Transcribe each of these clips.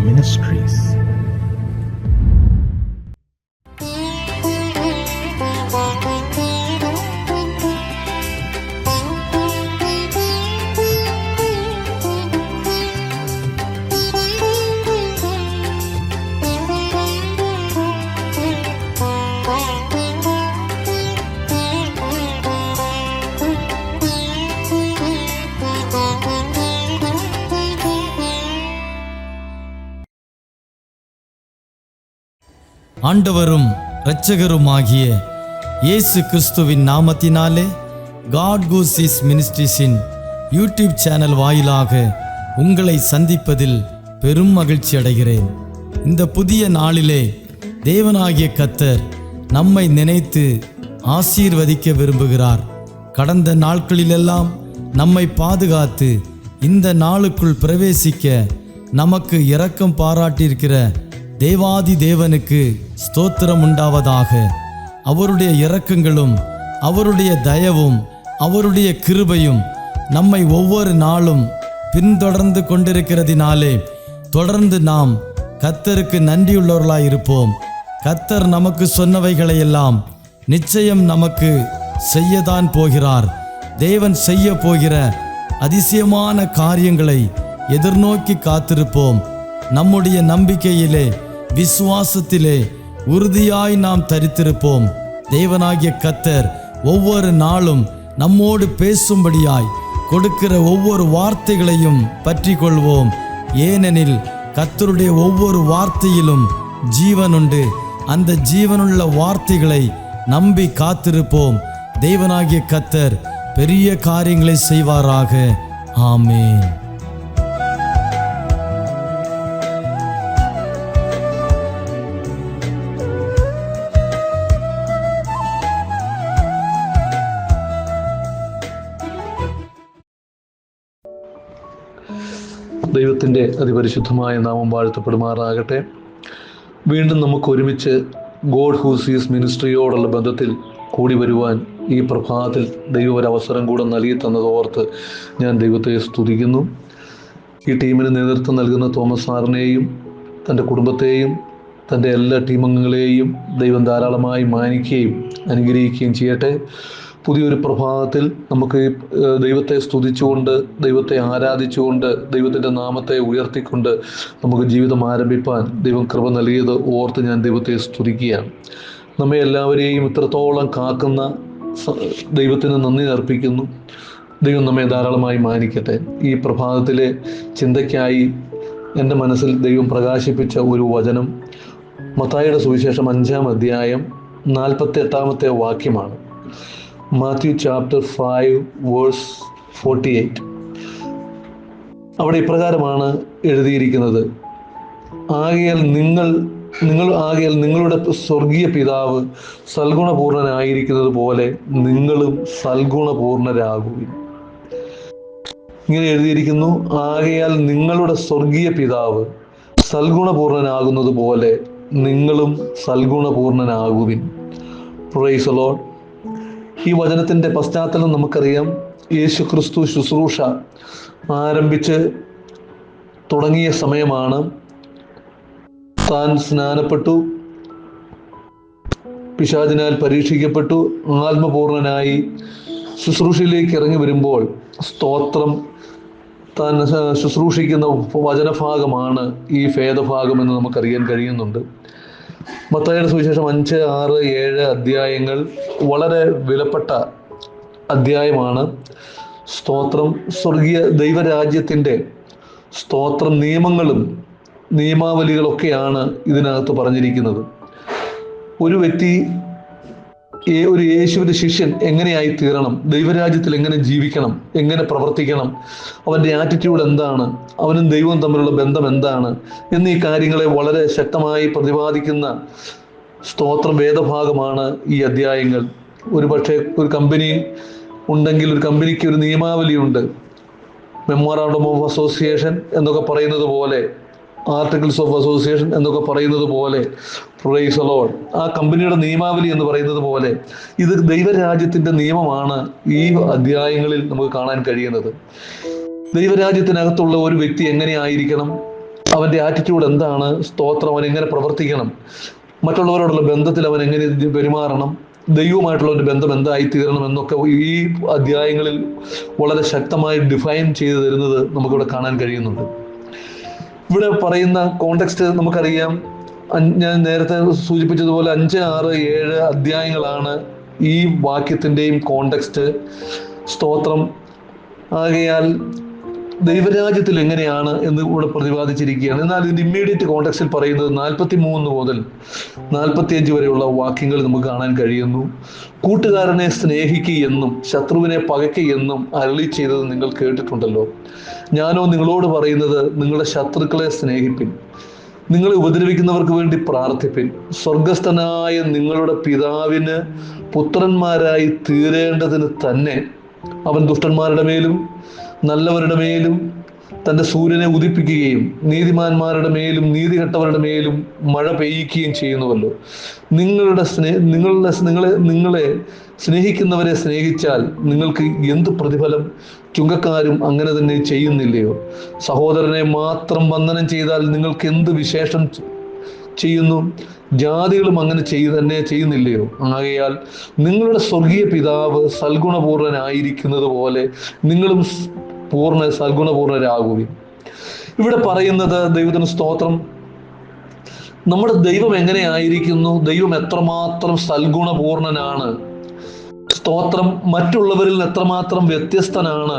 Ministries. ஆண்டவரும் இரட்சகருமாகிய இயேசு கிறிஸ்துவின் நாமத்தினாலே காட் கூசிஸ் மினிஸ்ட்ரீஸின் யூடியூப் சேனல் வாயிலாக உங்களை சந்திப்பதில் பெரும் மகிழ்ச்சி அடைகிறேன். இந்த புதிய நாளிலே தேவனாகிய கர்த்தர் நம்மை நினைத்து ஆசீர்வதிக்க விரும்புகிறார். கடந்த நாட்களிலெல்லாம் நம்மை பாதுகாத்து இந்த நாளுக்குள் பிரவேசிக்க நமக்கு இரக்கம் பாராட்டியிருக்கிற தேவாதி தேவனுக்கு ஸ்தோத்திரம் உண்டாவதாக. அவருடைய இரக்கங்களும் அவருடைய தயவும் அவருடைய கிருபையும் நம்மை ஒவ்வொரு நாளும் பின்தொடர்ந்து கொண்டிருக்கிறதினாலே தொடர்ந்து நாம் கர்த்தருக்கு நன்றியுள்ளவர்களாய் இருப்போம். கர்த்தர் நமக்கு சொன்னவைகளையெல்லாம் நிச்சயம் நமக்கு செய்யத்தான் போகிறார். தேவன் செய்ய போகிற அதிசயமான காரியங்களை எதிர்நோக்கி காத்திருப்போம். நம்முடைய நம்பிக்கையிலே விசுவாசத்திலே உறுதியாய் நாம் தரித்திருப்போம். தேவனாகிய கர்த்தர் ஒவ்வொரு நாளும் நம்மோடு பேசும்படியாய் கொடுக்கிற ஒவ்வொரு வார்த்தைகளையும் பற்றி கொள்வோம். ஏனெனில் கர்த்தருடைய ஒவ்வொரு வார்த்தையிலும் ஜீவனுண்டு. அந்த ஜீவனுள்ள வார்த்தைகளை நம்பி காத்திருப்போம். தேவனாகிய கர்த்தர் பெரிய காரியங்களை செய்வாராக. ஆமென். ദൈവത്തിൻ്റെ അതിപരിശുദ്ധമായ നാമം വാഴ്ത്തപ്പെടുമാറാകട്ടെ. വീണ്ടും നമുക്ക് ഒരുമിച്ച് ഗോഡ് ഹൂ സീസ് മിനിസ്ട്രിയോടുള്ള ബന്ധത്തിൽ കൂടി വരുവാൻ ഈ പ്രഭാതത്തിൽ ദൈവം ഒരവസരം കൂടെ നൽകി തന്നതോർത്ത് ഞാൻ ദൈവത്തെ സ്തുതിക്കുന്നു. ഈ ടീമിന് നേതൃത്വം നൽകുന്ന തോമസ് സാറിനെയും തൻ്റെ കുടുംബത്തെയും തൻ്റെ എല്ലാ ടീമംഗങ്ങളെയും ദൈവം ധാരാളമായി മാനിക്കുകയും അനുഗ്രഹിക്കുകയും ചെയ്യട്ടെ. പുതിയൊരു പ്രഭാതത്തിൽ നമുക്ക് ദൈവത്തെ സ്തുതിച്ചുകൊണ്ട് ദൈവത്തെ ആരാധിച്ചുകൊണ്ട് ദൈവത്തിൻ്റെ നാമത്തെ ഉയർത്തിക്കൊണ്ട് നമുക്ക് ജീവിതം ആരംഭിപ്പാൻ ദൈവം കൃപ നൽകിയത് ഓർത്ത് ഞാൻ ദൈവത്തെ സ്തുതിക്കുകയാണ്. നമ്മെ എല്ലാവരെയും ഇത്രത്തോളം കാക്കുന്ന ദൈവത്തിന് നന്ദി അർപ്പിക്കുന്നു. ദൈവം നമ്മെ ധാരാളമായി മാനിക്കട്ടെ. ഈ പ്രഭാതത്തിലെ ചിന്തയ്ക്കായി എൻ്റെ മനസ്സിൽ ദൈവം പ്രകാശിപ്പിച്ച ഒരു വചനം മത്തായിയുടെ സുവിശേഷം 5-ാം അധ്യായം 48-ാമത്തെ വാക്യമാണ്. Matthew chapter 5 verse 48. അവിടെ ഇപ്രകാരമാണ് എഴുതിയിരിക്കുന്നത്: ആകയാൽ നിങ്ങളുടെ സ്വർഗീയ പിതാവ് സൽഗുണപൂർണനായിരിക്കുന്നത് പോലെ നിങ്ങളും സൽഗുണപൂർണരാകുവിൻ. ഇങ്ങനെ എഴുതിയിരിക്കുന്നു, ആകയാൽ നിങ്ങളുടെ സ്വർഗീയ പിതാവ് സൽഗുണപൂർണനാകുന്നത് പോലെ നിങ്ങളും സൽഗുണപൂർണനാകുവിൻ. Praise the Lord. ഈ വചനത്തിൻ്റെ പശ്ചാത്തലം നമുക്കറിയാം. യേശു ക്രിസ്തു ശുശ്രൂഷ ആരംഭിച്ച് തുടങ്ങിയ സമയമാണ്. താൻ സ്നാനപ്പെട്ടു, പിശാചിനാൽ പരീക്ഷിക്കപ്പെട്ടു, ആത്മപൂർണനായി ശുശ്രൂഷയിലേക്ക് ഇറങ്ങി വരുമ്പോൾ സ്തോത്രം, താൻ ശുശ്രൂഷിക്കുന്ന വചനഭാഗമാണ് ഈ വേദഭാഗം എന്ന് നമുക്കറിയാൻ കഴിയുന്നുണ്ട്. മത്തായിയുടെ സുവിശേഷം 5, 6, 7 അധ്യായങ്ങൾ വളരെ വിലപ്പെട്ട അധ്യായമാണ്. സ്തോത്രം, സ്വർഗീയ ദൈവരാജ്യത്തിൻ്റെ സ്തോത്രം, നിയമങ്ങളും നിയമാവലികളൊക്കെയാണ് ഇതിനകത്ത് പറഞ്ഞിരിക്കുന്നത്. ഒരു വ്യക്തി, ഒരു യേശുവിൻ്റെ ശിഷ്യൻ എങ്ങനെയായി തീരണം, ദൈവരാജ്യത്തിൽ എങ്ങനെ ജീവിക്കണം, എങ്ങനെ പ്രവർത്തിക്കണം, അവൻ്റെ ആറ്റിറ്റ്യൂഡ് എന്താണ്, അവനും ദൈവവും തമ്മിലുള്ള ബന്ധം എന്താണ് എന്നീ കാര്യങ്ങളെ വളരെ ശക്തമായി പ്രതിപാദിക്കുന്ന സ്തോത്രം വേദഭാഗമാണ് ഈ അധ്യായങ്ങൾ. ഒരു പക്ഷേ ഒരു കമ്പനി ഉണ്ടെങ്കിൽ ഒരു കമ്പനിക്ക് ഒരു നിയമാവലിയുണ്ട്. മെമ്മോറാണ്ടം ഓഫ് അസോസിയേഷൻ എന്നൊക്കെ പറയുന്നത് പോലെ, ആർട്ടിക്കിൾസ് ഓഫ് അസോസിയേഷൻ എന്നൊക്കെ പറയുന്നത് പോലെ, പ്രൈസ് ദി ലോർഡ്, ആ കമ്പനിയുടെ നിയമാവലി എന്ന് പറയുന്നത് പോലെ ഇത് ദൈവരാജ്യത്തിൻ്റെ നിയമമാണ് ഈ അധ്യായങ്ങളിൽ നമുക്ക് കാണാൻ കഴിയുന്നത്. ദൈവരാജ്യത്തിനകത്തുള്ള ഒരു വ്യക്തി എങ്ങനെയായിരിക്കണം, അവൻ്റെ ആറ്റിറ്റ്യൂഡ് എന്താണ്, സ്തോത്രം, അവൻ എങ്ങനെ പ്രവർത്തിക്കണം, മറ്റുള്ളവരോടുള്ള ബന്ധത്തിൽ അവൻ എങ്ങനെ പെരുമാറണം, ദൈവവുമായിട്ടുള്ള ഒരു ബന്ധം എന്തായിത്തീരണം എന്നൊക്കെ ഈ അധ്യായങ്ങളിൽ വളരെ ശക്തമായി ഡിഫൈൻ ചെയ്തു തരുന്നത് നമുക്കിവിടെ കാണാൻ കഴിയുന്നുണ്ട്. ഇവിടെ പറയുന്ന കോണ്ടെക്സ്റ്റ് നമുക്കറിയാം. ഞാൻ നേരത്തെ സൂചിപ്പിച്ചതുപോലെ 5, 6, 7 അധ്യായങ്ങളാണ് ഈ വാക്യത്തിൻ്റെയും കോണ്ടെക്സ്റ്റ്. സ്തോത്രം. ആകയാൽ ദൈവരാജ്യത്തിൽ എങ്ങനെയാണ് എന്ന് ഇവിടെ പ്രതിപാദിച്ചിരിക്കുകയാണ്. എന്നാൽ ഇതിൻ്റെ ഇമ്മീഡിയറ്റ് കോണ്ടെക്സ്റ്റിൽ പറയുന്നത് 43 മുതൽ 45 വരെയുള്ള വാക്യങ്ങൾ നമുക്ക് കാണാൻ കഴിയുന്നു. കൂട്ടുകാരനെ സ്നേഹിക്കുകയെന്നും ശത്രുവിനെ പകയ്ക്കുകയെന്നും അരുളി ചെയ്തത് നിങ്ങൾ കേട്ടിട്ടുണ്ടല്ലോ. ഞാനോ നിങ്ങളോട് പറയുന്നത്, നിങ്ങളുടെ ശത്രുക്കളെ സ്നേഹിപ്പിൻ, നിങ്ങളെ ഉപദ്രവിക്കുന്നവർക്ക് വേണ്ടി പ്രാർത്ഥിപ്പിൻ. സ്വർഗസ്ഥനായ നിങ്ങളുടെ പിതാവിന് പുത്രന്മാരായി തീരേണ്ടതിന് തന്നെ അവൻ ദുഷ്ടന്മാരുടെ മേലും നല്ലവരുടെ മേലും തൻ്റെ സൂര്യനെ ഉദിപ്പിക്കുകയും നീതിമാന്മാരുടെ മേലും നീതികെട്ടവരുടെ മേലും മഴ പെയ്യിക്കുകയും ചെയ്യുന്നുവല്ലോ. നിങ്ങളെ സ്നേഹിക്കുന്നവരെ സ്നേഹിച്ചാൽ നിങ്ങൾക്ക് എന്ത് പ്രതിഫലം? ചുങ്കക്കാരും അങ്ങനെ തന്നെ ചെയ്യുന്നില്ലയോ? സഹോദരനെ മാത്രം വന്ദനം ചെയ്താൽ നിങ്ങൾക്ക് എന്ത് വിശേഷം ചെയ്യുന്നു? ജാതികളും അങ്ങനെ തന്നെ ചെയ്യുന്നില്ലയോ? ആകയാൽ നിങ്ങളുടെ സ്വർഗീയ പിതാവ് സൽഗുണപൂർണനായിരിക്കുന്നത് പോലെ നിങ്ങളും സൽഗുണപൂർണരാകുവിൻ. ഇവിടെ പറയുന്നത്, ദൈവത്തിന് സ്തോത്രം, നമ്മുടെ ദൈവം എങ്ങനെയായിരിക്കുന്നു, ദൈവം എത്രമാത്രം സൽഗുണപൂർണനാണ്, സ്തോത്രം, മറ്റുള്ളവരിൽ എത്രമാത്രം വ്യത്യസ്തനാണ്.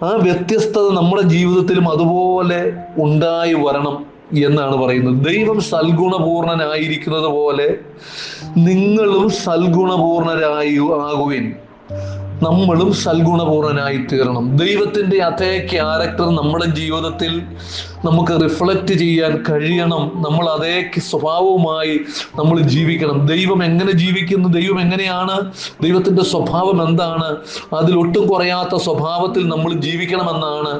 ആ വ്യത്യസ്തത നമ്മുടെ ജീവിതത്തിലും അതുപോലെ ഉണ്ടായി വരണം എന്നാണ് പറയുന്നത്. ദൈവം സൽഗുണപൂർണനായിരിക്കുന്നത് പോലെ നിങ്ങളും ആകുവിൻ. നമ്മളും സൽഗുണപൂർണനായി തീരണം. ദൈവത്തിൻ്റെ അതേ ക്യാരക്ടർ നമ്മുടെ ജീവിതത്തിൽ നമുക്ക് റിഫ്ലക്റ്റ് ചെയ്യാൻ കഴിയണം. നമ്മൾ അതേ സ്വഭാവവുമായി നമ്മൾ ജീവിക്കണം. ദൈവം എങ്ങനെ ജീവിക്കുന്നു, ദൈവം എങ്ങനെയാണ്, ദൈവത്തിൻ്റെ സ്വഭാവം എന്താണ്, അതിലൊട്ടും കുറയാത്ത സ്വഭാവത്തിൽ നമ്മൾ ജീവിക്കണമെന്നാണ്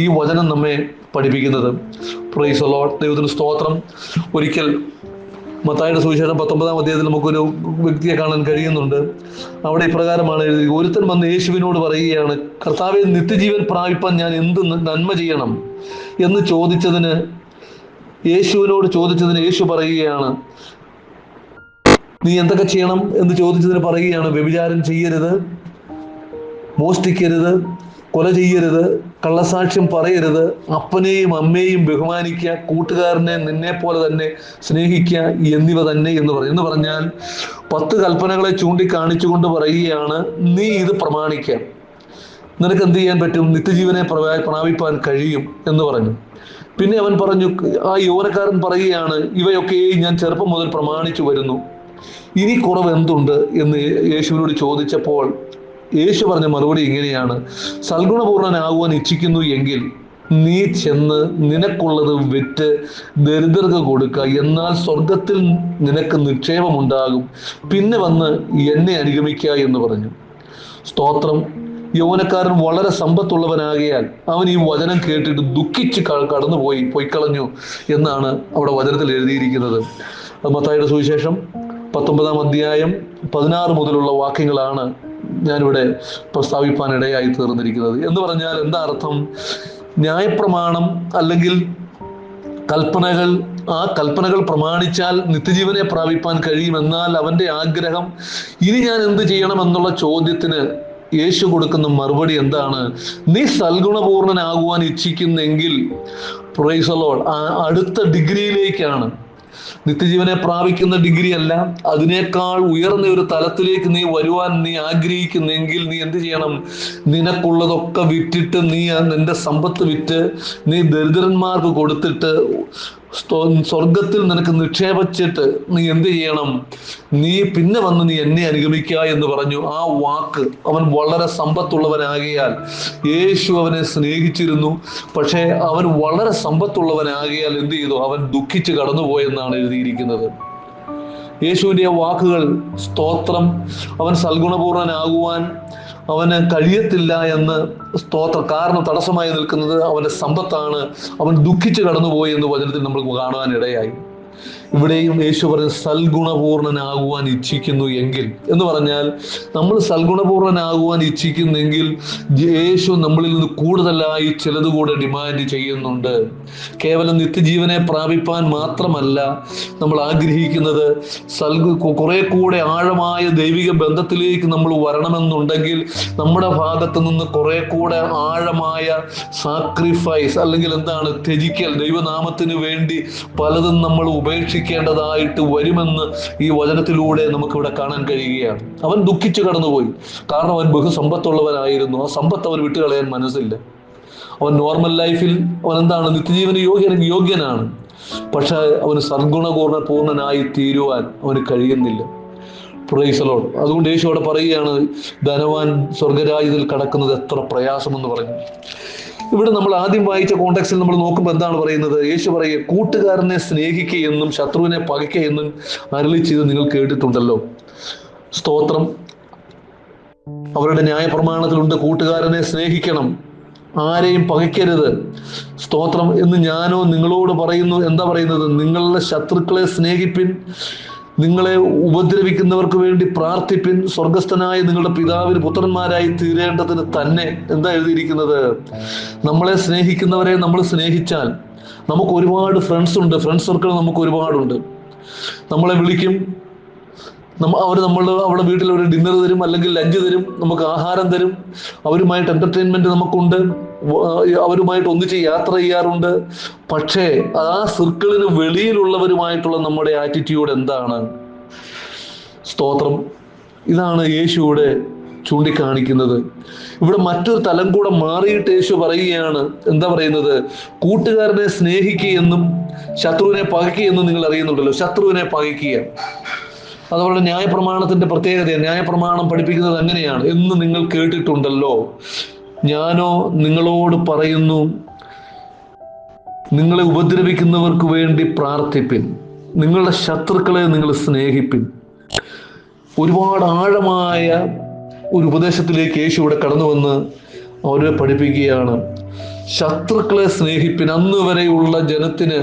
ഈ വചനം നമ്മെ പഠിപ്പിക്കുന്നത്. Praise the Lord. ദൈവത്തിന് സ്തോത്രം. ഒരിക്കൽ മത്തായിയുടെ സുവിശേഷം 19-ാം അധ്യായത്തിൽ നമുക്കൊരു വ്യക്തിയെ കാണാൻ കഴിയുന്നുണ്ട്. അവിടെ ഇപ്രകാരമാണ് എഴുതി: ഒരുത്തൻ വന്ന് യേശുവിനോട് പറയുകയാണ്, കർത്താവേ, നിത്യജീവൻ പ്രാപിപ്പാൻ ഞാൻ എന്ത് നന്മ ചെയ്യണം എന്ന് യേശുവിനോട് ചോദിച്ചതിന് യേശു പറയുകയാണ്, നീ എന്തൊക്കെ ചെയ്യണം എന്ന് ചോദിച്ചതിന് പറയുകയാണ്, വ്യഭിചാരം ചെയ്യരുത്, മോഷ്ടിക്കരുത്, കൊല ചെയ്യരുത്, കള്ളസാക്ഷ്യം പറയരുത്, അപ്പനെയും അമ്മയെയും ബഹുമാനിക്കുക, കൂട്ടുകാരനെ നിന്നെ പോലെ തന്നെ സ്നേഹിക്കുക എന്നിവ തന്നെ എന്ന് പറഞ്ഞാൽ 10 കൽപ്പനകളെ ചൂണ്ടിക്കാണിച്ചുകൊണ്ട് പറയുകയാണ്, നീ ഇത് പ്രമാണിക്കുക, നിനക്ക് എന്ത് ചെയ്യാൻ പറ്റും? നിത്യജീവനെ പ്രാപിപ്പാൻ കഴിയും എന്ന് പറഞ്ഞു. പിന്നെ അവൻ പറഞ്ഞു, ആ യൗവനക്കാരൻ പറയുകയാണ്, ഇവയൊക്കെ ഞാൻ ചെറുപ്പം മുതൽ പ്രമാണിച്ചു വരുന്നു, ഇനി കുറവ് എന്തുണ്ട് എന്ന് യേശുവിനോട് ചോദിച്ചപ്പോൾ യേശു പറഞ്ഞ മറുപടി ഇങ്ങനെയാണ്: സൽഗുണപൂർണനാകുവാൻ ഇച്ഛിക്കുന്നു എങ്കിൽ നീ ചെന്ന് നിനക്കുള്ളത് വിറ്റ് ദരിദ്രർക്ക് കൊടുക്കുക, എന്നാൽ സ്വർഗത്തിൽ നിനക്ക് നിക്ഷേപമുണ്ടാകും, പിന്നെ വന്ന് എന്നെ അനുഗമിക്കുക എന്ന് പറഞ്ഞു. സ്തോത്രം. യൗവനക്കാരൻ വളരെ സമ്പത്തുള്ളവനാകിയാൽ അവൻ ഈ വചനം കേട്ടിട്ട് ദുഃഖിച്ച് പൊയ്ക്കളഞ്ഞു എന്നാണ് അവിടെ വചനത്തിൽ എഴുതിയിരിക്കുന്നത്. മത്തായിയുടെ സുവിശേഷം 19-ാം അധ്യായം 16 മുതലുള്ള വാക്യങ്ങളാണ് ഞാനിവിടെ പ്രസ്താവിപ്പാൻ ഇടയായി തീർന്നിരിക്കുന്നത്. എന്ന് പറഞ്ഞാൽ എന്താ അർത്ഥം? ന്യായപ്രമാണം അല്ലെങ്കിൽ കൽപ്പനകൾ, ആ കൽപ്പനകൾ പ്രമാണിച്ചാൽ നിത്യജീവനെ പ്രാപിപ്പാൻ കഴിയുമെന്നാൽ അവൻ്റെ ആഗ്രഹം ഇനി ഞാൻ എന്ത് ചെയ്യണം എന്നുള്ള ചോദ്യത്തിന് യേശു കൊടുക്കുന്ന മറുപടി എന്താണ്? നീ സൽഗുണപൂർണനാകുവാൻ ഇച്ഛിക്കുന്നെങ്കിൽ പ്രൈസ് ദി ലോർഡ്, അടുത്ത ഡിഗ്രിയിലേക്കാണ്. നിത്യജീവനെ പ്രാപിക്കുന്ന ഡിഗ്രി അല്ല, അതിനേക്കാൾ ഉയർന്ന ഒരു തലത്തിലേക്ക് നീ വരുവാൻ നീ ആഗ്രഹിക്കുന്നെങ്കിൽ നീ എന്ത് ചെയ്യണം? നിനക്കുള്ളതൊക്കെ വിറ്റിട്ട്, നിന്റെ സമ്പത്ത് വിറ്റ് നീ ദരിദ്രന്മാർക്ക് കൊടുത്തിട്ട് സ്വർഗത്തിൽ നിനക്ക് നിക്ഷേപിച്ചിട്ട് നീ എന്ത് ചെയ്യണം? നീ പിന്നെ വന്ന് നീ എന്നെ അനുഗമിക്കുക എന്ന് പറഞ്ഞു. ആ വാക്ക്, അവൻ വളരെ സമ്പത്തുള്ളവനാകിയാൽ യേശു അവനെ സ്നേഹിച്ചിരുന്നു. പക്ഷേ അവൻ വളരെ സമ്പത്തുള്ളവനാകിയാൽ എന്ത് ചെയ്തു? അവൻ ദുഃഖിച്ച് കടന്നുപോയെന്നാണ് എഴുതിയിരിക്കുന്നത്. യേശുവിൻ്റെ വാക്കുകൾ, സ്തോത്രം, അവൻ സൽഗുണപൂർണനാകുവാൻ അവന് കഴിയത്തില്ല എന്ന് കാരണം തടസ്സമായി നിൽക്കുന്നത് അവൻ്റെ സമ്പത്താണ്. അവൻ ദുഃഖിച്ച് കടന്നുപോയി എന്ന് വചനത്തിൽ നമ്മൾ കാണുവാൻ ഇടയായി. ഇവിടെയും യേശു പറഞ്ഞ സൽഗുണപൂർണനാകുവാൻ ഇച്ഛിക്കുന്നു എങ്കിൽ എന്ന് പറഞ്ഞാൽ, നമ്മൾ സൽഗുണപൂർണനാകുവാൻ ഇച്ഛിക്കുന്നെങ്കിൽ യേശു നമ്മളിൽ നിന്ന് കൂടുതലായി ചിലത് കൂടെ ഡിമാൻഡ് ചെയ്യുന്നുണ്ട്. കേവലം നിത്യജീവനെ പ്രാപിപ്പാൻ മാത്രമല്ല നമ്മൾ ആഗ്രഹിക്കുന്നത്, കുറെ കൂടെ ആഴമായ ദൈവിക ബന്ധത്തിലേക്ക് നമ്മൾ വരണമെന്നുണ്ടെങ്കിൽ നമ്മുടെ ഭാഗത്ത് നിന്ന് കുറെ കൂടെ ആഴമായ സാക്രിഫൈസ്, അല്ലെങ്കിൽ എന്താണ്, ത്യജിക്കൽ, ദൈവനാമത്തിന് വേണ്ടി പലതും നമ്മൾ ഉപേക്ഷിക്കേണ്ടതായിട്ട് വരുമെന്ന് ഈ വചനത്തിലൂടെ നമുക്കിവിടെ കാണാൻ കഴിയുകയാണ്. അവൻ ദുഃഖിച്ചു കടന്നുപോയി, കാരണം അവൻ ബഹുസമ്പത്തുള്ളവനായിരുന്നു. ആ സമ്പത്ത് അവൻ വിട്ടുകളയാൻ മനസ്സില്ല. അവൻ നോർമൽ ലൈഫിൽ അവൻ എന്താണ്, നിത്യജീവന് യോഗ്യനാണ്. പക്ഷെ അവന് സദ്ഗുണപൂർണനായി തീരുവാൻ അവന് കഴിയുന്നില്ല. Praise the Lord. അതുകൊണ്ട് യേശു അവിടെ പറയുകയാണ്, ധനവാൻ സ്വർഗരാജ്യത്തിൽ കടക്കുന്നത് എത്ര പ്രയാസമെന്ന് പറഞ്ഞു. ഇവിടെ നമ്മൾ ആദ്യം വായിച്ച കോണ്ടെക്സ്റ്റിൽ നമ്മൾ നോക്കുമ്പോൾ എന്താണ് പറയുന്നത്? യേശു പറയുക, കൂട്ടുകാരനെ സ്നേഹിക്കുകയെന്നും ശത്രുവിനെ പകയ്ക്കുകയെന്നും അരുളി ചെയ്ത് നിങ്ങൾ കേട്ടിട്ടുണ്ടല്ലോ. സ്തോത്രം. അവരുടെ ന്യായപ്രമാണത്തിലുണ്ട്, കൂട്ടുകാരനെ സ്നേഹിക്കണം, ആരെയും പകയ്ക്കരുത്. സ്തോത്രം. എന്ന് ഞാനോ നിങ്ങളോട് പറയുന്നു. എന്താ പറയുന്നത്? നിങ്ങളുടെ ശത്രുക്കളെ സ്നേഹിപ്പിൻ, നിങ്ങളെ ഉപദ്രവിക്കുന്നവർക്ക് വേണ്ടി പ്രാർത്ഥിപ്പിൻ, സ്വർഗസ്ഥനായ നിങ്ങളുടെ പിതാവിന് പുത്രന്മാരായി തീരേണ്ടതിന് തന്നെ. എന്താ എഴുതിയിരിക്കുന്നത്? നമ്മളെ സ്നേഹിക്കുന്നവരെ നമ്മൾ സ്നേഹിച്ചാൽ, നമുക്ക് ഒരുപാട് ഫ്രണ്ട്സ് ഉണ്ട്, ഫ്രണ്ട് സർക്കിൾ നമുക്ക് ഒരുപാടുണ്ട്. നമ്മളെ വിളിക്കും, അവർ അവിടെ വീട്ടിൽ ഒരു ഡിന്നർ തരും, അല്ലെങ്കിൽ ലഞ്ച് തരും, നമുക്ക് ആഹാരം തരും, അവരുമായിട്ട് എന്റർടൈൻമെന്റ് നമുക്കുണ്ട്, അവരുമായിട്ട് ഒന്നിച്ച് യാത്ര ചെയ്യാറുണ്ട്. പക്ഷേ ആ സർക്കിളിന് വെളിയിലുള്ളവരുമായിട്ടുള്ള നമ്മുടെ ആറ്റിറ്റ്യൂഡ് എന്താണ്? സ്തോത്രം. ഇതാണ് യേശുവിടെ ചൂണ്ടിക്കാണിക്കുന്നത്. ഇവിടെ മറ്റൊരു തലം കൂടെ മാറിയിട്ട് യേശു പറയുകയാണ്. എന്താ പറയുന്നത്? കൂട്ടുകാരനെ സ്നേഹിക്കുകയെന്നും ശത്രുവിനെ പകയ്ക്കുകയെന്നും നിങ്ങൾ അറിയുന്നുണ്ടല്ലോ. ശത്രുവിനെ പകയ്ക്കുക അതവരുടെ ന്യായപ്രമാണത്തിന്റെ പ്രത്യേകതയാണ്. ന്യായപ്രമാണം പഠിപ്പിക്കുന്നത് അങ്ങനെയാണ്. എന്ന് നിങ്ങൾ കേട്ടിട്ടുണ്ടല്ലോ. ഞാനോ നിങ്ങളോട് പറയുന്നു, നിങ്ങളെ ഉപദ്രവിക്കുന്നവർക്ക് വേണ്ടി പ്രാർത്ഥിപ്പിൻ, നിങ്ങളുടെ ശത്രുക്കളെ നിങ്ങൾ സ്നേഹിപ്പിൻ. ഒരുപാട് ആഴമായ ഒരു ഉപദേശത്തിലേക്ക് യേശു ഇവിടെ കടന്നു വന്ന് അവരെ പഠിപ്പിക്കുകയാണ്. ശത്രുക്കളെ സ്നേഹിപ്പിൻ. അന്ന് വരെയുള്ള ജനത്തിന്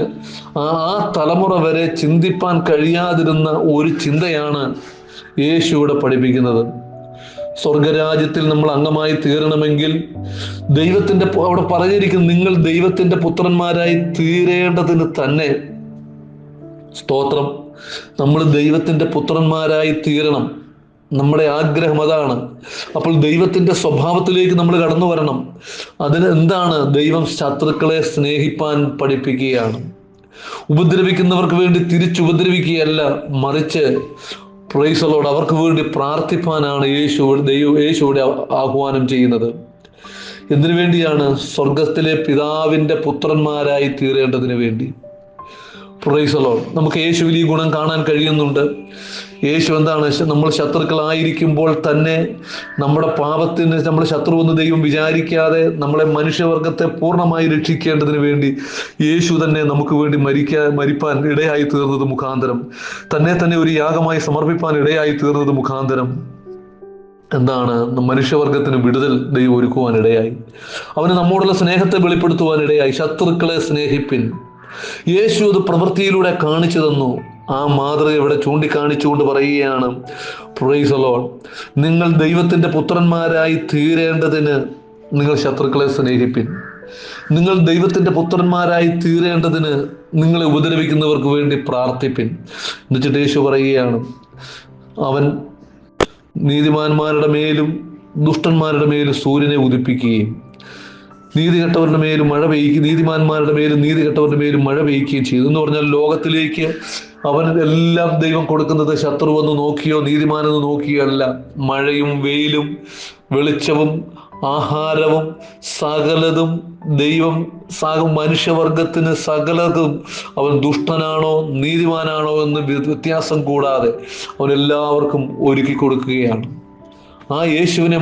ആ തലമുറ വരെ ചിന്തിപ്പാൻ കഴിയാതിരുന്ന ഒരു ചിന്തയാണ് യേശു ഇവിടെ പഠിപ്പിക്കുന്നത്. സ്വർഗരാജ്യത്തിൽ നമ്മൾ അംഗമായി തീരണമെങ്കിൽ ദൈവത്തിന്റെ, അവിടെ പറഞ്ഞിരിക്കുന്നു, നിങ്ങൾ ദൈവത്തിന്റെ പുത്രന്മാരായി തീരേണ്ടതിന് തന്നെ. സ്തോത്രം. നമ്മൾ ദൈവത്തിന്റെ പുത്രന്മാരായി തീരണം. നമ്മുടെ ആഗ്രഹം അതാണ്. അപ്പോൾ ദൈവത്തിന്റെ സ്വഭാവത്തിലേക്ക് നമ്മൾ കടന്നു വരണം. അതിന് എന്താണ്? ദൈവം ശത്രുക്കളെ സ്നേഹിപ്പാൻ പഠിപ്പിക്കുകയാണ്. ഉപദ്രവിക്കുന്നവർക്ക് വേണ്ടി തിരിച്ചുപദ്രവിക്കുകയല്ല, മറിച്ച് പ്രൈസ് ദി ലോർഡ്, അവർക്ക് വേണ്ടി പ്രാർത്ഥിപ്പാനാണ് യേശുവിടെ ആഹ്വാനം ചെയ്യുന്നത്. എന്തിനു വേണ്ടിയാണ്? സ്വർഗത്തിലെ പിതാവിന്റെ പുത്രന്മാരായി തീരേണ്ടതിന് വേണ്ടി. Praise the Lord. നമുക്ക് യേശുവിൽ ഈ ഗുണം കാണാൻ കഴിയുന്നുണ്ട്. യേശു എന്താണ്? നമ്മൾ ശത്രുക്കളായിരിക്കുമ്പോൾ തന്നെ നമ്മുടെ പാപത്തിന് നമ്മുടെ ശത്രുവെന്ന് ദൈവം വിചാരിക്കാതെ നമ്മളെ മനുഷ്യവർഗത്തെ പൂർണ്ണമായി രക്ഷിക്കേണ്ടതിന് വേണ്ടി യേശു തന്നെ നമുക്ക് വേണ്ടി മരിപ്പാൻ ഇടയായി തീർന്നത് മുഖാന്തരം, തന്നെ ഒരു യാഗമായി സമർപ്പിപ്പാൻ ഇടയായി തീർന്നത് മുഖാന്തരം എന്താണ്? മനുഷ്യവർഗത്തിന് വിടുതൽ ദൈവം ഒരുക്കുവാൻ ഇടയായി. അവന് നമ്മോടുള്ള സ്നേഹത്തെ വെളിപ്പെടുത്തുവാൻ ഇടയായി. ശത്രുക്കളെ സ്നേഹിപ്പിൻ. യേശു അത് പ്രവൃത്തിയിലൂടെ കാണിച്ചു തന്നു. ആ മാതൃക ഇവിടെ ചൂണ്ടിക്കാണിച്ചുകൊണ്ട് പറയുകയാണ്, പ്രൈസ് ദി ലോർഡ്, നിങ്ങൾ ദൈവത്തിന്റെ പുത്രന്മാരായി തീരേണ്ടതിന് നിങ്ങൾ ശത്രുക്കളെ സ്നേഹിപ്പിൻ. നിങ്ങൾ ദൈവത്തിന്റെ പുത്രന്മാരായി തീരേണ്ടതിന് നിങ്ങളെ ഉപദ്രവിക്കുന്നവർക്ക് വേണ്ടി പ്രാർത്ഥിപ്പിൻ. എന്നിട്ട് യേശു പറയുകയാണ്, അവൻ നീതിമാന്മാരുടെ മേലും ദുഷ്ടന്മാരുടെ മേലും സൂര്യനെ ഉദിപ്പിക്കുകയും നീതികെട്ടവരുടെ മേലും മഴ പെയ്യുകയും നീതിമാന്മാരുടെ മേലും നീതികെട്ടവരുടെ മേലും മഴ പെയ്യുകയും ചെയ്തു. എന്ന് പറഞ്ഞാൽ ലോകത്തിലേക്ക് അവൻ എല്ലാം ദൈവം കൊടുക്കുന്നത് ശത്രുവെന്ന് നോക്കിയോ നീതിമാനെന്ന് നോക്കിയോ അല്ല. മഴയും വെയിലും വെളിച്ചവും ആഹാരവും സകലതും ദൈവം മനുഷ്യവർഗത്തിന് സകലതും അവൻ ദുഷ്ടനാണോ നീതിമാനാണോ എന്ന് വ്യത്യാസം കൂടാതെ അവൻ എല്ലാവർക്കും ഒരുക്കി കൊടുക്കുകയാണ്. ആ യേശുവിനെ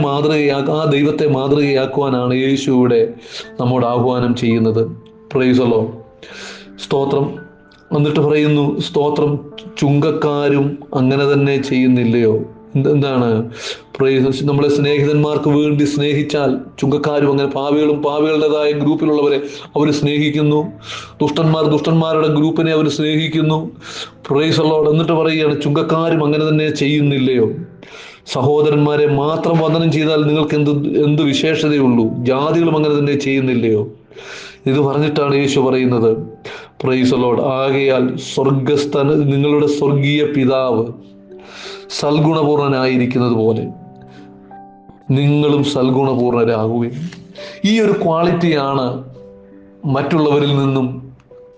ആ ദൈവത്തെ മാതൃകയാക്കുവാനാണ് യേശുവിടെ നമ്മോട് ആഹ്വാനം ചെയ്യുന്നത്. Praise the Lord. സ്തോത്രം. എന്നിട്ട് പറയുന്നു, സ്തോത്രം, ചുങ്കക്കാരും അങ്ങനെ തന്നെ ചെയ്യുന്നില്ലയോ എന്താണ് നമ്മളെ സ്നേഹിതന്മാർക്ക് വേണ്ടി സ്നേഹിച്ചാൽ, ചുങ്കക്കാരും അങ്ങനെ പാവികളുടേതായ ഗ്രൂപ്പിലുള്ളവരെ അവർ സ്നേഹിക്കുന്നു. ദുഷ്ടന്മാരുടെ ഗ്രൂപ്പിനെ അവർ സ്നേഹിക്കുന്നു. Praise the Lord. എന്നിട്ട് പറയുകയാണ്, ചുങ്കക്കാരും അങ്ങനെ തന്നെ ചെയ്യുന്നില്ലയോ? സഹോദരന്മാരെ മാത്രം വന്ദനം ചെയ്താൽ നിങ്ങൾക്ക് എന്ത് വിശേഷതയുള്ളൂ? ജാതികളും അങ്ങനെ തന്നെ ചെയ്യുന്നില്ലയോ? ഇത് പറഞ്ഞിട്ടാണ് യേശു പറയുന്നത്, പ്രൈസ് ദി ലോർഡ്, ആകയാൽ നിങ്ങളുടെ സ്വർഗീയ പിതാവ് സൽഗുണപൂർണനായിരിക്കുന്നത് പോലെ നിങ്ങളും സൽഗുണപൂർണരാകുകയും. ഈ ഒരു ക്വാളിറ്റിയാണ് മറ്റുള്ളവരിൽ നിന്നും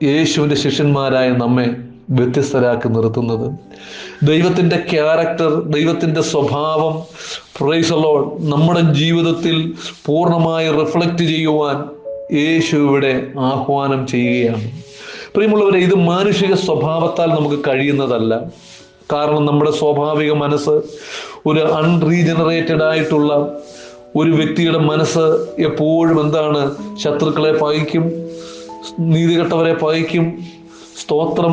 യേശുവിൻ്റെ ശിഷ്യന്മാരായ നമ്മെ വ്യത്യസ്തരാക്കി നിർത്തുന്നത്. ദൈവത്തിൻ്റെ ക്യാരക്ടർ, ദൈവത്തിൻ്റെ സ്വഭാവം, പ്രൈസ് ദി ലോർഡ്, നമ്മുടെ ജീവിതത്തിൽ പൂർണ്ണമായി റിഫ്ലക്റ്റ് ചെയ്യുവാൻ യേശു ഇവിടെ ആഹ്വാനം ചെയ്യുകയാണ്. പ്രിയമുള്ളവരെ, ഇത് മാനുഷിക സ്വഭാവത്താൽ നമുക്ക് കഴിയുന്നതല്ല. കാരണം നമ്മുടെ സ്വാഭാവിക മനസ്സ്, ഒരു അൺറീജനറേറ്റഡ് ആയിട്ടുള്ള ഒരു വ്യക്തിയുടെ മനസ്സ് എപ്പോഴും എന്താണ്? ശത്രുക്കളെ പകയ്ക്കും, നീതികെട്ടവരെ പകയ്ക്കും. സ്തോത്രം,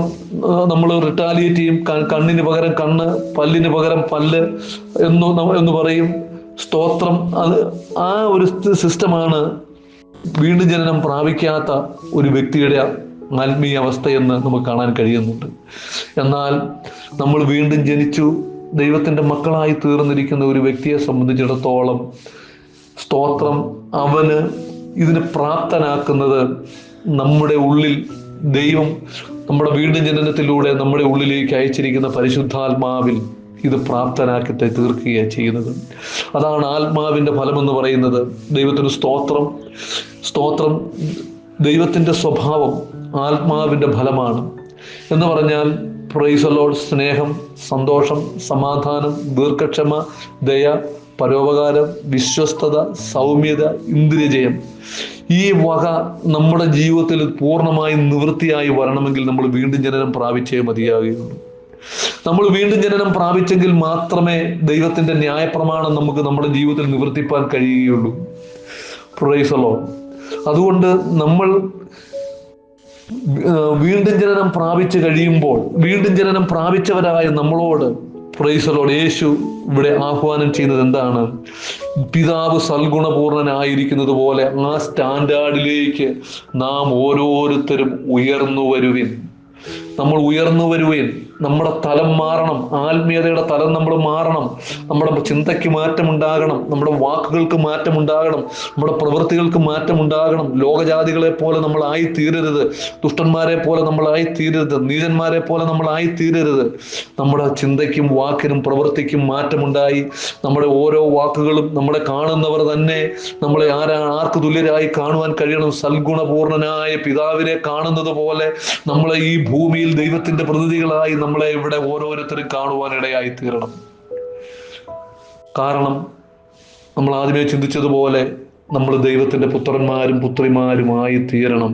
നമ്മൾ റിട്ടാലിയേറ്റ് ചെയ്യും. കണ്ണിന് പകരം കണ്ണ്, പല്ലിന് പകരം പല്ല് എന്ന് പറയും. സ്തോത്രം. ആ ഒരു സിസ്റ്റമാണ് വീണ്ടും ജനനം പ്രാപിക്കാത്ത ഒരു വ്യക്തിയുടെ ആത്മീയ അവസ്ഥയെന്ന് നമുക്ക് കാണാൻ കഴിയുന്നുണ്ട്. എന്നാൽ നമ്മൾ വീണ്ടും ജനിച്ചു ദൈവത്തിൻ്റെ മക്കളായി തീർന്നിരിക്കുന്ന ഒരു വ്യക്തിയെ സംബന്ധിച്ചിടത്തോളം, സ്തോത്രം, അവന് ഇതിന് പ്രാപ്തനാക്കുന്നത് നമ്മുടെ ഉള്ളിൽ ദൈവം നമ്മുടെ വീണ്ടും ജനനത്തിലൂടെ നമ്മുടെ ഉള്ളിലേക്ക് അയച്ചിരിക്കുന്ന പരിശുദ്ധാത്മാവിൽ ഇത് പ്രാപ്തനാക്കി തീർക്കുകയാണ് ചെയ്യുന്നത്. അതാണ് ആത്മാവിൻ്റെ ഫലമെന്ന് പറയുന്നത്. ദൈവത്തിന് സ്തോത്രം. ദൈവത്തിൻ്റെ സ്വഭാവം ആത്മാവിൻ്റെ ഫലമാണ് എന്ന് പറഞ്ഞാൽ, പ്രൈസ് ദി ലോർഡ്, സ്നേഹം, സന്തോഷം, സമാധാനം, ദീർഘക്ഷമ, ദയ, പരോപകാരം, വിശ്വസ്തത, സൗമ്യത, ഇന്ദ്രിയജയം. ഈ വക നമ്മുടെ ജീവിതത്തിൽ പൂർണ്ണമായി നിവൃത്തിയായി വരണമെങ്കിൽ നമ്മൾ വീണ്ടും ജനനം പ്രാപിച്ചേ മതിയാകുകയുള്ളൂ. നമ്മൾ വീണ്ടും ജനനം പ്രാപിച്ചെങ്കിൽ മാത്രമേ ദൈവത്തിൻ്റെ ന്യായപ്രമാണം നമുക്ക് നമ്മുടെ ജീവിതത്തിൽ നിവർത്തിപ്പാൻ കഴിയുകയുള്ളൂ. Praise the Lord. അതുകൊണ്ട് നമ്മൾ വീണ്ടും ജനനം പ്രാപിച്ചു കഴിയുമ്പോൾ, വീണ്ടും ജനനം പ്രാപിച്ചവരായ നമ്മളോട്, പ്രൈസ് ദി ലോർഡ്, യേശു ഇവിടെ ആഹ്വാനം ചെയ്യുന്നത് എന്താണ്? പിതാവ് സൽഗുണപൂർണനായിരിക്കുന്നത് പോലെ ആ സ്റ്റാൻഡേർഡിലേക്ക് നാം ഓരോരുത്തരും ഉയർന്നു വരുവിൻ. നമ്മൾ ഉയർന്നു വരുവിൻ. നമ്മുടെ തലം മാറണം, ആത്മീയതയുടെ തലം നമ്മൾ മാറണം. നമ്മുടെ ചിന്തയ്ക്ക് മാറ്റമുണ്ടാകണം, നമ്മുടെ വാക്കുകൾക്ക് മാറ്റമുണ്ടാകണം, നമ്മുടെ പ്രവൃത്തികൾക്ക് മാറ്റമുണ്ടാകണം. ലോകജാതികളെ പോലെ നമ്മളായി തീരരുത്, ദുഷ്ടന്മാരെ പോലെ നമ്മളായി തീരരുത്, നീചന്മാരെ പോലെ നമ്മളായി തീരരുത്. നമ്മുടെ ചിന്തയ്ക്കും വാക്കിനും പ്രവൃത്തിക്കും മാറ്റമുണ്ടായി നമ്മുടെ ഓരോ വാക്കുകളും, നമ്മളെ കാണുന്നവർ തന്നെ നമ്മളെ ആർക്ക് തുല്യരായി കാണുവാൻ കഴിയണം? സൽഗുണപൂർണനായ പിതാവിനെ കാണുന്നത് പോലെ നമ്മളെ ഈ ഭൂമിയിൽ ദൈവത്തിന്റെ പ്രതിനിധികളായി നമ്മളെ ഇവിടെ ഓരോരുത്തരും കാണുവാൻ ഇടയായി തീരണം. കാരണം നമ്മൾ ആദ്യമേ ചിന്തിച്ചതുപോലെ നമ്മൾ ദൈവത്തിന്റെ പുത്രന്മാരും പുത്രിമാരുമായി തീരണം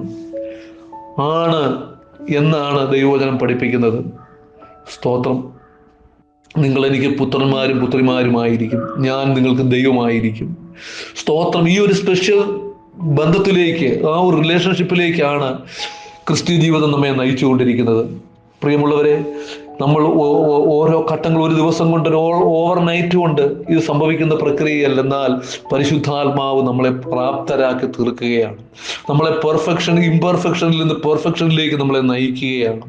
എന്നാണ് ദൈവവചനം പഠിപ്പിക്കുന്നത്. സ്തോത്രം. നിങ്ങൾ എനിക്ക് പുത്രന്മാരും പുത്രിമാരുമായിരിക്കും, ഞാൻ നിങ്ങൾക്ക് ദൈവമായിരിക്കും. സ്തോത്രം. ഈ ഒരു സ്പെഷ്യൽ ബന്ധത്തിലേക്ക്, ആ ഒരു റിലേഷൻഷിപ്പിലേക്കാണ് ക്രിസ്ത്യൻ ജീവിതം നമ്മെ നയിച്ചുകൊണ്ടിരിക്കുന്നത്. പ്രിയമുള്ളവരെ, നമ്മൾ ഓരോ ഘട്ടങ്ങൾ ഒരു ദിവസം കൊണ്ട്, ഓവർ നൈറ്റ് കൊണ്ട് ഇത് സംഭവിക്കുന്ന പ്രക്രിയയല്ല. എന്നാൽ പരിശുദ്ധാത്മാവ് നമ്മളെ പ്രാപ്തരാക്കി തീർക്കുകയാണ്. നമ്മളെ ഇംപെർഫെക്ഷനിൽ നിന്ന് പെർഫെക്ഷനിലേക്ക് നമ്മളെ നയിക്കുകയാണ്.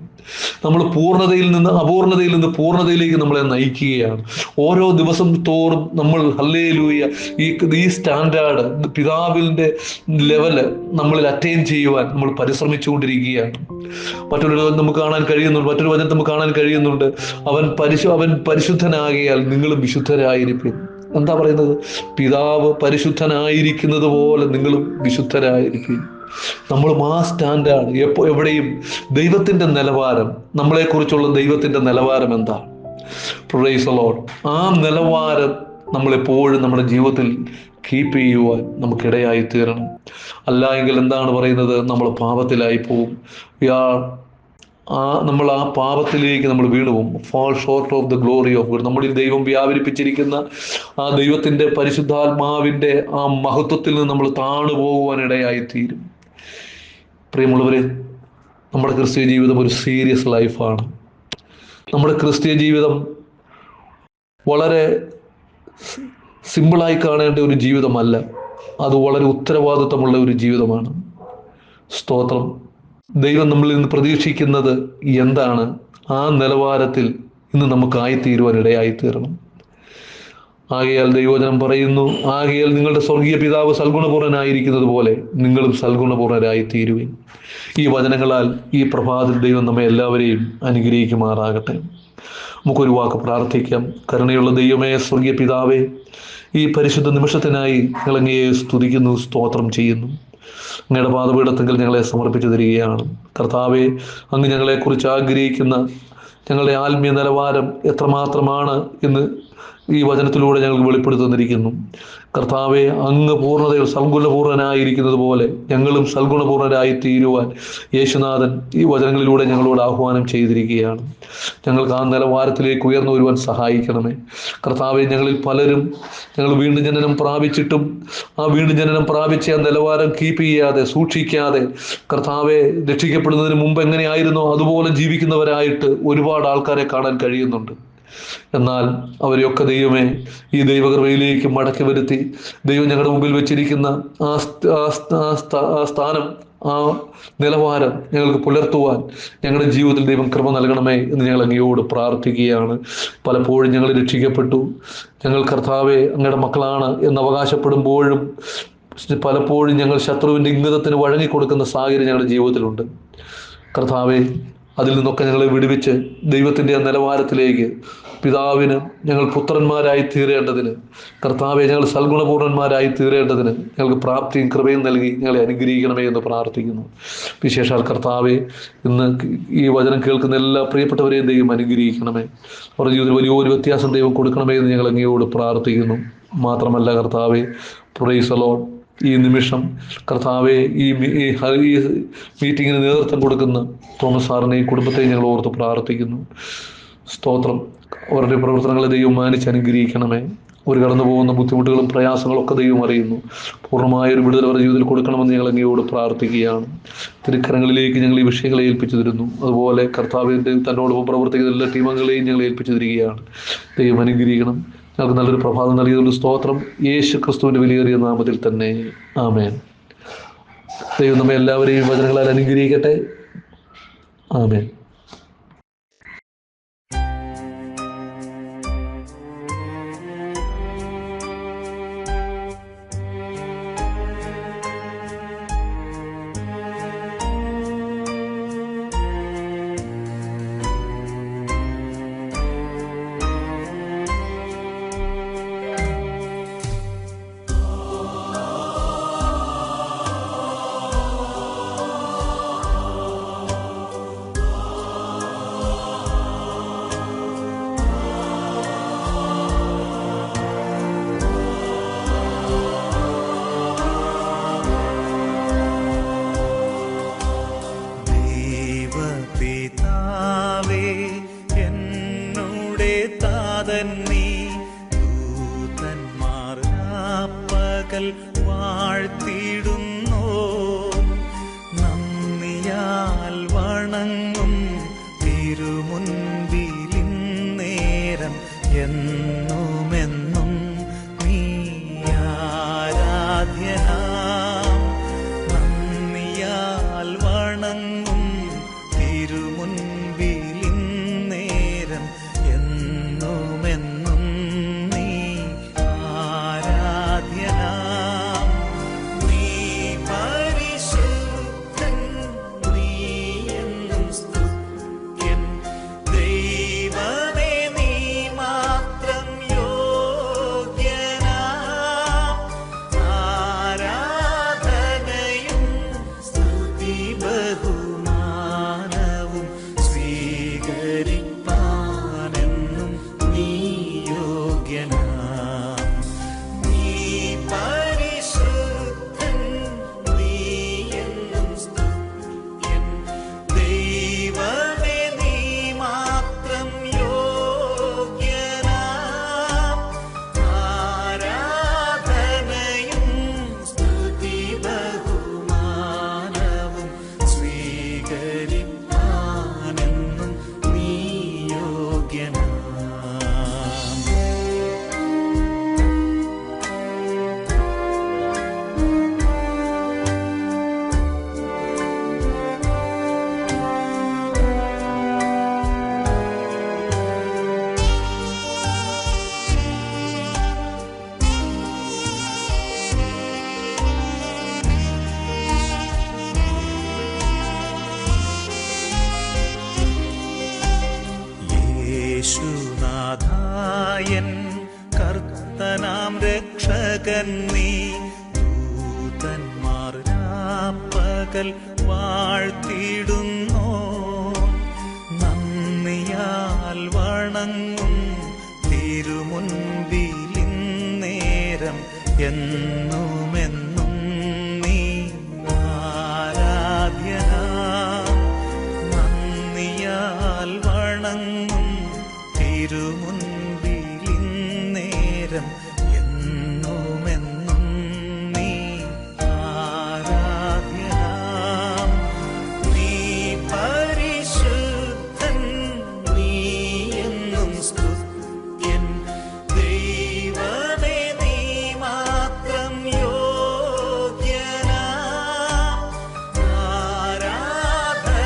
നമ്മൾ പൂർണ്ണതയിൽ നിന്ന് അപൂർണതയിൽ നിന്ന് പൂർണ്ണതയിലേക്ക് നമ്മളെ നയിക്കുകയാണ്. ഓരോ ദിവസം തോറും നമ്മൾ ഹല്ലേലൂയ ഈ സ്റ്റാൻഡേർഡ്, പിതാവിൻ്റെ ലെവല് നമ്മളിൽ അറ്റൈൻ ചെയ്യുവാൻ നമ്മൾ പരിശ്രമിച്ചുകൊണ്ടിരിക്കുകയാണ്. മറ്റൊരു നമുക്ക് കാണാൻ കഴിയുന്നുണ്ട്, മറ്റൊരു വചനം നമുക്ക് കാണാൻ കഴിയുന്നുണ്ട്, അവൻ പരിശുദ്ധനാകിയാൽ നിങ്ങളും വിശുദ്ധരായിരിക്കും. എന്താ പറയുന്നത്? പിതാവ് പരിശുദ്ധനായിരിക്കുന്നത് പോലെ നിങ്ങളും വിശുദ്ധരായിരിക്കും. നമ്മളും ആ സ്റ്റാൻഡേർഡ്, എവിടെയും ദൈവത്തിന്റെ നിലവാരം, നമ്മളെക്കുറിച്ചുള്ള ദൈവത്തിന്റെ നിലവാരം എന്താണ്? Praise the Lord. ആ നിലവാരം നമ്മളെപ്പോഴും നമ്മുടെ ജീവിതത്തിൽ കീപ്പ് ചെയ്യുവാൻ നമുക്കിടയായി തീരണം. അല്ല എങ്കിൽ എന്താണ് പറയുന്നത്? നമ്മൾ പാപത്തിലായി പോവും. നമ്മൾ ആ പാപത്തിലേക്ക് നമ്മൾ വീണുപോകും. Fall short of the glory of God. നമ്മളിൽ ദൈവം വ്യാപരിപ്പിച്ചിരിക്കുന്ന ആ ദൈവത്തിന്റെ പരിശുദ്ധാത്മാവിന്റെ ആ മഹത്വത്തിൽ നിന്ന് നമ്മൾ താണു പോകുവാനിടയായി തീരും. പ്രിയമുള്ളവരെ, നമ്മുടെ ക്രിസ്തീയ ജീവിതം ഒരു സീരിയസ് ലൈഫാണ്. നമ്മുടെ ക്രിസ്തീയ ജീവിതം വളരെ സിമ്പിളായി കാണേണ്ട ഒരു ജീവിതമല്ല, അത് വളരെ ഉത്തരവാദിത്വമുള്ള ഒരു ജീവിതമാണ്. സ്തോത്രം. ദൈവം നമ്മളിൽ നിന്ന് പ്രതീക്ഷിക്കുന്നത് എന്താണ്? ആ നിലവാരത്തിൽ ഇന്ന് നമുക്കായിത്തീരുവാൻ ഇടയായിത്തീരണം. ആകയാൽ ദൈവവചനം പറയുന്നു, ആകയാൽ നിങ്ങളുടെ സ്വർഗീയ പിതാവ് സൽഗുണപൂർണനായിരിക്കുന്നത് പോലെ നിങ്ങളും സൽഗുണപൂർണരായി തീരുവിൻ. ഈ വചനങ്ങളാൽ ഈ പ്രഭാതത്തിൽ ദൈവം നമ്മെ എല്ലാവരെയും അനുഗ്രഹിക്കുമാറാകട്ടെ. നമുക്കൊരു വാക്ക് പ്രാർത്ഥിക്കാം. കരുണയുള്ള ദൈവമേ, സ്വർഗീയ പിതാവേ, ഈ പരിശുദ്ധ നിമിഷത്തിനായി ഞങ്ങൾ അങ്ങയെ സ്തുതിക്കുന്നു, സ്തോത്രം ചെയ്യുന്നു. അങ്ങയുടെ പാദപീഠത്തെങ്കിൽ ഞങ്ങളെ സമർപ്പിച്ചു തരികയാണ്. കർത്താവെ, അങ്ങ് ഞങ്ങളെക്കുറിച്ച് ആഗ്രഹിക്കുന്ന ഞങ്ങളുടെ ആത്മീയ നിലവാരം എത്രമാത്രമാണ് എന്ന് ഈ വചനത്തിലൂടെ ഞങ്ങൾക്ക് വെളിപ്പെടുത്തുന്നിരിക്കുന്നു. കർത്താവെ, അങ്ങ് പൂർണ്ണതയിൽ സൽഗുണപൂർണനായിരിക്കുന്നത് പോലെ ഞങ്ങളും സൽഗുണപൂർണരായി തീരുവാൻ യേശുനാഥൻ ഈ വചനങ്ങളിലൂടെ ഞങ്ങളോട് ആഹ്വാനം ചെയ്തിരിക്കുകയാണ്. ഞങ്ങൾക്ക് ആ നിലവാരത്തിലേക്ക് ഉയർന്നു വരുവാൻ സഹായിക്കണമേ. കർത്താവെ, ഞങ്ങളിൽ പലരും ഞങ്ങൾ വീണ്ടും ജനനം പ്രാപിച്ചിട്ടും ആ വീണ്ടും ജനനം പ്രാപിച്ച ആ നിലവാരം കീപ്പ് ചെയ്യാതെ, സൂക്ഷിക്കാതെ, കർത്താവെ, രക്ഷിക്കപ്പെടുന്നതിന് മുമ്പ് എങ്ങനെയായിരുന്നോ അതുപോലെ ജീവിക്കുന്നവരായിട്ട് ഒരുപാട് ആൾക്കാരെ കാണാൻ കഴിയുന്നുണ്ട്. എന്നാൽ അവരെയൊക്കെ ദൈവമേ ഈ ദൈവകൃപയിലേക്ക് മടക്കി വരുത്തി ദൈവം ഞങ്ങളുടെ മുമ്പിൽ വെച്ചിരിക്കുന്ന ആ സ്ഥാനം, ആ നിലവാരം ഞങ്ങൾക്ക് പുലർത്തുവാൻ ഞങ്ങളുടെ ജീവിതത്തിൽ ദൈവം കൃപ നൽകണമേ എന്ന് ഞങ്ങൾ അങ്ങയോട് പ്രാർത്ഥിക്കുകയാണ്. പലപ്പോഴും ഞങ്ങൾ രക്ഷിക്കപ്പെട്ടു, ഞങ്ങൾ കർത്താവെ അങ്ങയുടെ മക്കളാണ് എന്ന് അവകാശപ്പെടുമ്പോഴും പലപ്പോഴും ഞങ്ങൾ ശത്രുവിൻ്റെ ഇംഗിതത്തിന് വഴങ്ങിക്കൊടുക്കുന്ന സാഹചര്യം ഞങ്ങളുടെ ജീവിതത്തിലുണ്ട്. കർത്താവെ, അതിൽ നിന്നൊക്കെ ഞങ്ങളെ വിടുവിച്ച് ദൈവത്തിൻ്റെ ആ നിലവാരത്തിലേക്ക് പിതാവിന് ഞങ്ങൾ പുത്രന്മാരായി തീരേണ്ടതിന്, കർത്താവെ, ഞങ്ങൾ സൽഗുണപൂർണന്മാരായി തീരേണ്ടതിന് ഞങ്ങൾക്ക് പ്രാപ്തിയും കൃപയും നൽകി ഞങ്ങളെ അനുഗ്രഹിക്കണമേ എന്ന് പ്രാർത്ഥിക്കുന്നു. വിശേഷാൽ കർത്താവെ, ഇന്ന് ഈ വചനം കേൾക്കുന്ന എല്ലാ പ്രിയപ്പെട്ടവരെയും ദൈവം അനുഗ്രഹിക്കണമേ. അവരുടെ ജീവിതത്തിൽ വലിയൊരു വ്യത്യാസം ദൈവം കൊടുക്കണമേ എന്ന് ഞങ്ങൾ അങ്ങയോട് പ്രാർത്ഥിക്കുന്നു. മാത്രമല്ല കർത്താവെ, പ്രൈസ് ദി ലോർഡ്, ഈ നിമിഷം കർത്താവെ, ഈ മീറ്റിങ്ങിന് നേതൃത്വം കൊടുക്കുന്ന തോമസ് സാറിനെയും കുടുംബത്തെയും ഞങ്ങൾ ഓർത്ത് പ്രാർത്ഥിക്കുന്നു. സ്തോത്രം. അവരുടെ പ്രവർത്തനങ്ങളെ ദൈവം മാനിച്ച് അനുഗ്രഹിക്കണമേ. അവർ കടന്നു പോകുന്ന ബുദ്ധിമുട്ടുകളും പ്രയാസങ്ങളും ഒക്കെ ദൈവം അറിയുന്നു. പൂർണ്ണമായൊരു വിടുതൽ അവരുടെ ജീവിതത്തിൽ കൊടുക്കണമെന്ന് ഞങ്ങൾ അങ്ങയോട് പ്രാർത്ഥിക്കുകയാണ്. തിരുക്കരങ്ങളിലേക്ക് ഞങ്ങൾ ഈ വിഷയങ്ങളെ ഏൽപ്പിച്ചു തരുന്നു. അതുപോലെ കർത്താവിൻ്റെ തന്നോടൊപ്പം പ്രവർത്തിക്കുന്ന എല്ലാ ടീമംഗങ്ങളെയും ഞങ്ങൾ ഏൽപ്പിച്ചു തരികയാണ്. ദൈവം അനുഗ്രഹിക്കണം. ഞങ്ങൾക്ക് നല്ലൊരു പ്രഭാതം നൽകിയതുകൊണ്ട് സ്തോത്രം. യേശു ക്രിസ്തുവിൻ്റെ വിലയേറിയ നാമത്തിൽ തന്നെ ആമേൻ. ദൈവം നമ്മെ എല്ലാവരെയും വചനങ്ങളാൽ അനുഗ്രഹിക്കട്ടെ. ആമേൻ. വാഴ്ത്തിടുന്നു നന്ദിയാൽ വണങ്ങും തിരുമുൻപിലിന്നേരം എന്നുമെന്നും നീ ആരാധ്യനാം. നന്ദിയാൽ വണങ്ങും തിരുമുൻപിലിന്നേരം എന്നുമെന്നും നീ ആരാധ്യനാം. നീ പരിശുദ്ധൻ, നീ എന്നും സ്തുത്യൻ. ദൈവമേ, നീ മാത്രം യോഗ്യനാം. ആരാധന എൻ കർത്തനാം രക്ഷകൻ നീ. ദൂതന്മാർ രാപ്പകൽ വാഴ്ത്തിടുന്നോ, നന്ദിയാൽ വണങ്ങും തിരുമുൻപിലിന്നേരം എന്നുമെന്നും നീ ആരാധ്യനാം. നന്ദിയാൽ വണങ്ങും തിരുമുൻപിലിന്നേരം എന്നുമെന്നും നീ ആരാധ്യനാം. നീ പരിശുദ്ധൻ, നീ എന്നും സ്തുത്യൻ. ദൈവമേ നീ മാത്രം യോഗ്യനാം. ആരാധനയും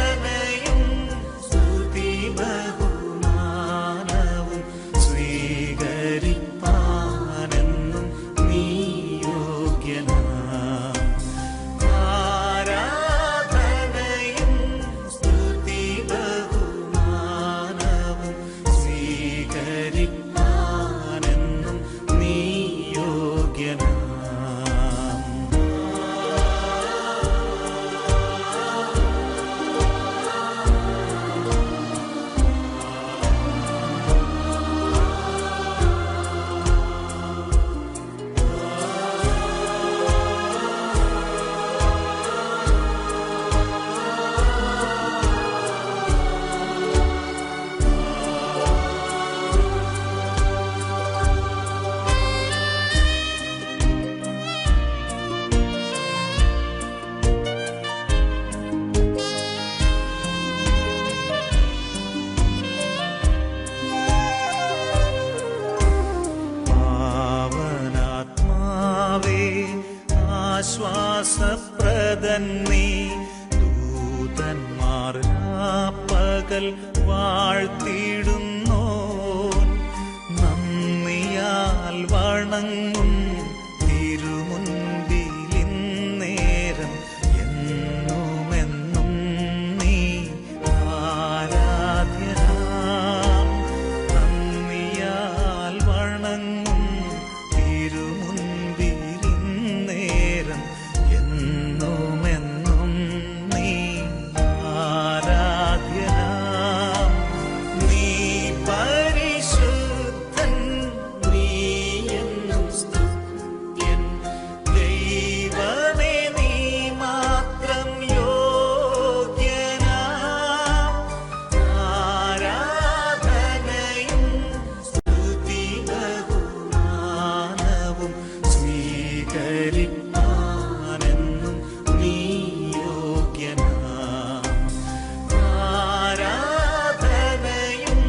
സ്തുതി ബഹുമാനവും സ്വീകരിപ്പാനെന്നും നീ യോഗ്യനാം. ആരാധനയും സ്തുതി ബഹുമാനവും സ്വീകരിപ്പാനെന്നും നീ യോഗ്യനാം. പാവനാത്മാവേ ആശ്വാസപ്രദൻ നീ. ദൂതന്മാർ രാപ്പകൽ വാഴ്ത്തിടുന്നോ, നന്ദിയാൽ വണങ്ങും തിരുമുൻപിലിന്നേരം എന്നുമെന്നും നീ ആരാധ്യനാം. നന്ദിയാൽ വണങ്ങും തിരുമുൻപിലിന്നേരം എന്നുമെന്നും നീ ആരാധ്യനാം. നീ പരിശുദ്ധൻ, നീ എന്നും സ്തുത്യൻ. ദൈവമേ നീ മാത്രം യോഗ്യനാം. ആരാധനയും സ്തുതി ബഹുമാനവും സ്വീകരിപ്പാനെന്നും നീ യോഗ്യനാം. ആരാധനയും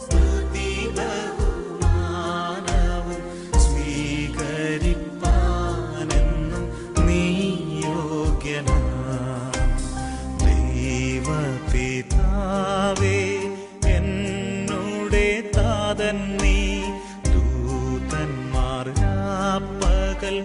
സ്തുതി ബഹുമാനവും സ്വീകരിപ്പാനെന്നും നീ യോഗ്യനാം. ദൈവപിതാവേ എന്നുടെ താതൻ നീ. ദൂതന്മാർ രാപ്പകൽ